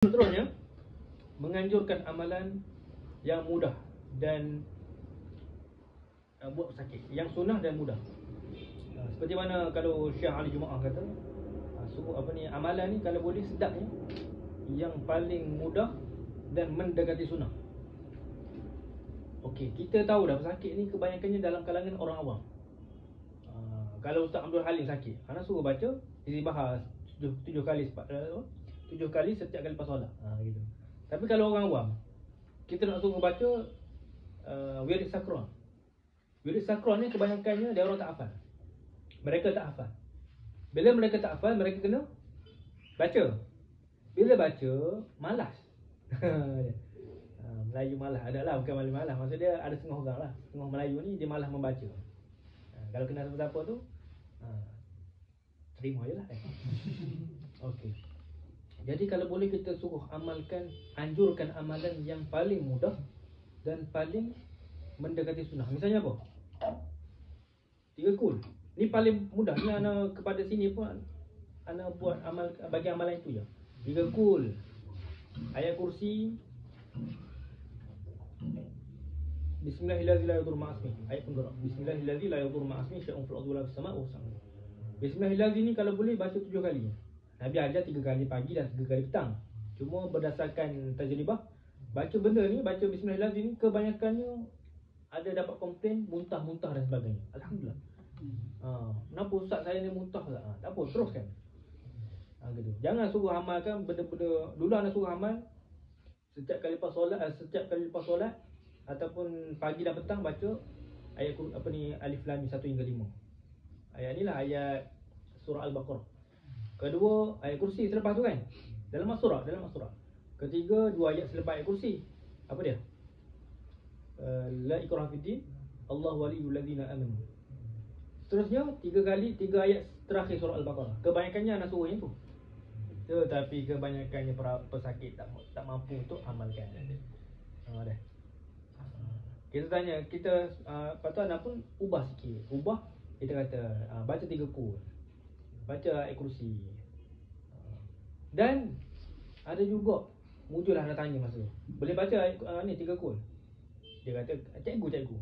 Seterusnya, menganjurkan amalan yang mudah dan buat sakit, yang sunnah dan mudah. Seperti mana kalau Syekh Ali Jumaah kata, semua amalan ni kalau boleh sedapnya yang paling mudah dan mendekati sunnah. Okey, kita tahu dah pesakit ni kebanyakannya dalam kalangan orang awam. Kalau Ustaz Abdul Halim sakit, anak suruh baca isi bahas 7 kali 7 kali setiap kali lepas solat. Gitu. Tapi kalau orang awam, kita nak suruh baca wirid sakron. Wirid sakron ni kebanyakannya dia orang tak hafal. Mereka tak hafal. Bila mereka tak hafal, mereka kena baca. Bila baca, malas. Melayu malas. Adalah bukan Melayu malas. Maksud dia ada setengah orang lah. Setengah Melayu ni dia malas membaca. Kalau kena siapa-siapa tu, terima je lah. Okey. Jadi kalau boleh kita suruh amalkan, anjurkan amalan yang paling mudah dan paling mendekati sunnah. Misalnya apa? 3 kul. Ni paling mudah. Ni anak kepada sini pun anak buat amal, bagi amalan itu je. 3 kul. Ayat kursi. Bismillahirrahmanirrahim ma'asmi. Ayat penggerak. Bismillahirrahmanirrahim syai'un fil ardi wala fis sama'i wa sama. Bismillahirrahmanirrahim ni kalau boleh baca 7 kali. Nabi ajar 3 kali pagi dan 3 kali petang. Cuma berdasarkan tajribah, baca benda ni, baca Bismillahirrahmanirrahim ni kebanyakannya ada dapat komplain muntah-muntah dan sebagainya. Alhamdulillah. Kenapa ustaz saya ni muntah tak? Tak apa, teruskan. Gitu. Jangan suruh amalkan benda-benda. Dulu anak suruh amal setiap kali lepas solat ataupun pagi dan petang baca ayat Alif Lam Mim 1 hingga 5. Ayat ni lah ayat surah Al-Baqarah. Kedua ayat kursi selepas tu kan. Dalam surah. Ketiga 2 ayat selepas ayat kursi. Apa dia? La ikraha fiddin, Allahu waliyul ladzina amanu. Seterusnya 3 ayat terakhir surah Al-Baqarah. Kebanyakannya anak suruh yang tu. Tetapi kebanyakannya pesakit tak mampu untuk amalkan. Dah. Kita tanya, lepas tu anak pun ubah sikit. Kita kata baca 3 kul. Baca ayat kursi. Dan ada juga muncullah anak tanya masa tu, boleh baca ayat ni 3 kul. Dia kata cikgu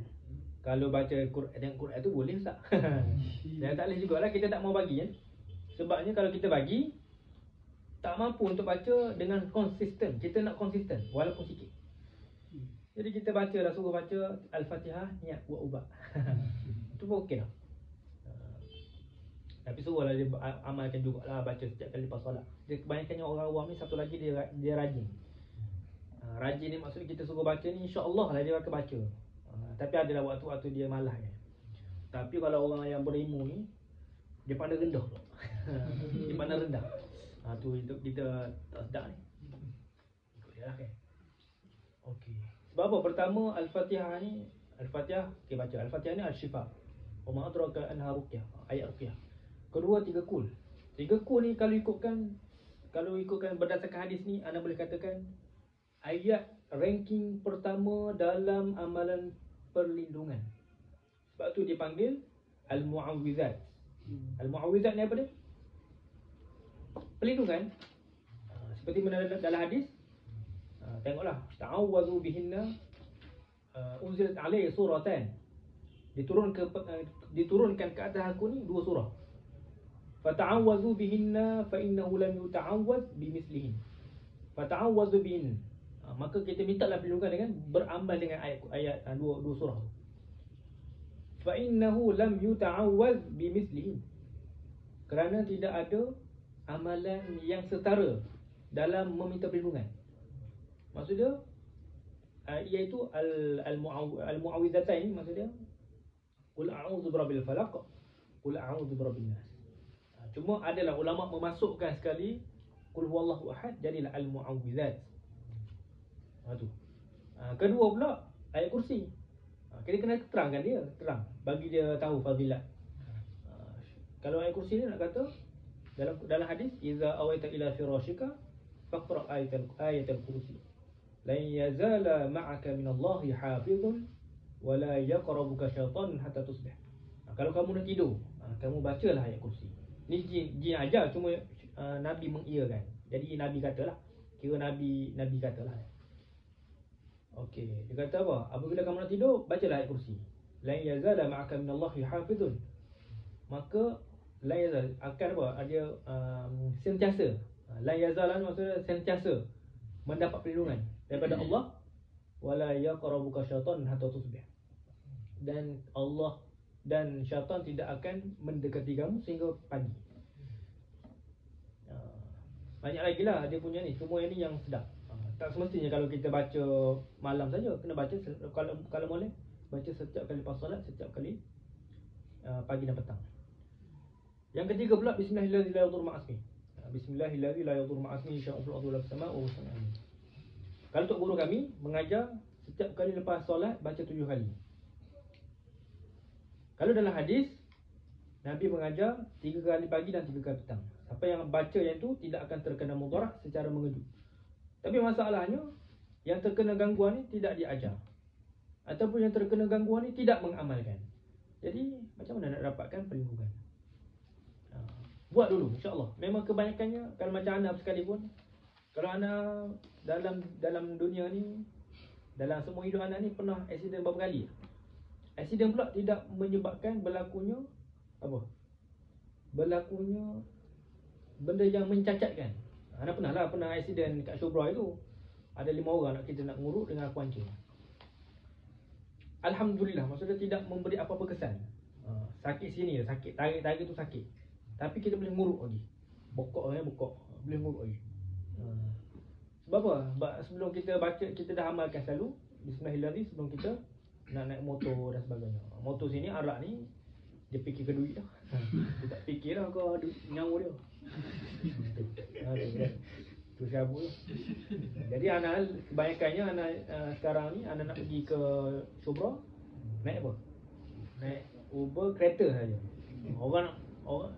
kalau baca Quran tu boleh tak? Dan tak boleh jugalah, kita tak mau bagi kan. Sebabnya kalau kita bagi tak mampu untuk baca dengan konsisten. Kita nak konsisten walaupun sikit. Jadi kita baca lah, suruh baca Al-Fatihah niat buat ubat. Itu pun okey lah. Tapi suruhlah dia amalkan jugalah, baca setiap kali lepas solat. Dia kebanyakannya orang awam ni satu lagi dia rajin. Rajin ni maksudnya kita suruh baca ni insya-Allah lah dia akan baca. Tapi adalah waktu-waktu dia malas kan. Tapi kalau orang yang berilmu ni dia pandai rendah pula. Dia pandai rendah. Tu kita tak sedap ni. Ikut dia lah kan. Okey. Sebab apa? Pertama Al-Fatihah ni, Al-Fatihah okey baca. Al-Fatihah ni Al-Shifa. Wa ma adraka anha ruqyah. Ayat ruqyah. Kedua 3 kul. 3 kul ni kalau ikutkan berdasarkan hadis ni, anda boleh katakan ayat ranking pertama dalam amalan perlindungan. Sebab tu dipanggil Al-Mu'awwizat. Al-Mu'awwizat ni apa dia? Perlindungan. Seperti mana dalam hadis, tengoklah, ta'awwazu bihinna unzilat alaihi suratan. Diturunkan ke atas aku ni 2 surah. Fata'awwazu bihinna fa innahu lam yuta'awwaz bimislihin. Fata'awwazu bihinna. Maka kita mintalah perlindungan dengan beramal dengan ayat 2 surah. Fa innahu lam yuta'awwaz bimislihin. Kerana tidak ada amalan yang setara dalam meminta perlindungan. Maksudnya iaitu al-mu'awwidzatain, maksudnya qul a'udzu birabbil falaq, qul a'udzu birabbin nas. Cuma adalah ulama memasukkan sekali qul huwallahu ahad, jadilah al-mu'awwidzat. Kedua pula ayat kursi. Kita kena terangkan dia, bagi dia tahu fadilat. Kalau ayat kursi ni nak kata dalam hadis, iza awaita ila firashika faqra ayatul kursi. Lan yazala ma'aka minallahi hafizun wa la yaqrabuka syaitan hatta tusbih. Kalau kamu nak tidur, kamu bacalah ayat kursi. Ni jin ajar, cuma Nabi mengiyakan. Jadi Nabi katalah Kira Nabi katalah. Okey, dia kata apa? Apabila kamu nak tidur, bacalah ayat kursi. La yazala ma'aka minallahi hafizun. Maka la yazal akan apa? Ada sentiasa. La yazala maksudnya sentiasa mendapat perlindungan daripada Allah. Wala yaqrabuka syaitan hatta tusbih. Dan Allah dan syaitan tidak akan mendekati kamu sehingga pagi. Banyak lagi lah dia punya ni. Semua ini yang sedap. Tak semestinya kalau kita baca malam saja, kena baca kalau boleh baca setiap kali lepas solat, setiap kali pagi dan petang. Yang ketiga pula, bismillahirrahmanirrahim la yadur ma'asmi. Bismillahirrahmanirrahim la yadur ma'asmi syai'un fil ardi wala fis sama' wa huwa sami'un alim. Kalau tok guru kami mengajar setiap kali lepas solat baca 7 kali. Kalau dalam hadis Nabi mengajar 3 kali pagi dan 3 kali petang. Siapa yang baca yang tu tidak akan terkena mudarat secara mengejut. Tapi masalahnya yang terkena gangguan ni tidak diajar, ataupun yang terkena gangguan ni tidak mengamalkan. Jadi macam mana nak dapatkan perlindungan? Buat dulu insya-Allah. Memang kebanyakannya kalau macam anak sekalipun, kalau anak dalam dunia ni, dalam semua hidup anak ni pernah accident berapa kali? Accident pula tidak menyebabkan berlakunya apa? Berlakunya benda yang mencacatkan. Ana pernah accident kat Shobra itu. Ada 5 orang kita nak nguruk dengan aku hancur. Alhamdulillah, maksudnya tidak memberi apa-apa kesan. Sakit sini, sakit tarik-tarik tu sakit. Tapi kita boleh nguruk lagi. Bokok. Boleh nguruk lagi. Sebab apa? Sebab sebelum kita baca, kita dah amalkan selalu bismillahirrahmanirrahim sebelum kita nak naik motor dan sebagainya. Motor sini arak ni dia fikir ke duit dah. Dia tak fikir dah kau nyawa dia. Tu siapa. Jadi anak kebanyakannya anak sekarang ni anak nak pergi ke Shobra naik apa? Naik Uber kereta saja. Orang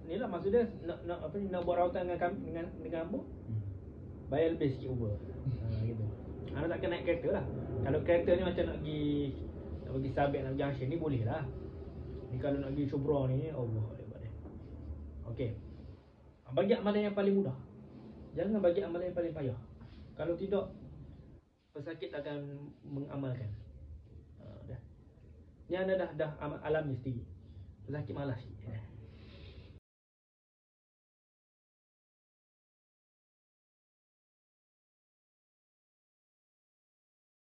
ni lah maksudnya nak buat rawatan dengan apa? Bayar lebih sikit Uber. Gitu. Anak takkan naik kereta lah. Kalau kereta ni macam nak pergi Sabit, nak pergi Junction ni boleh lah. Ni kalau nak pergi Shobra ni Allah hebat dia. Okey. Bagi amalan yang paling mudah. Jangan bagi amalan yang paling payah. Kalau tidak, pesakit akan mengamalkan. Dah. Ni anda dah alami sendiri. Pesakit malas.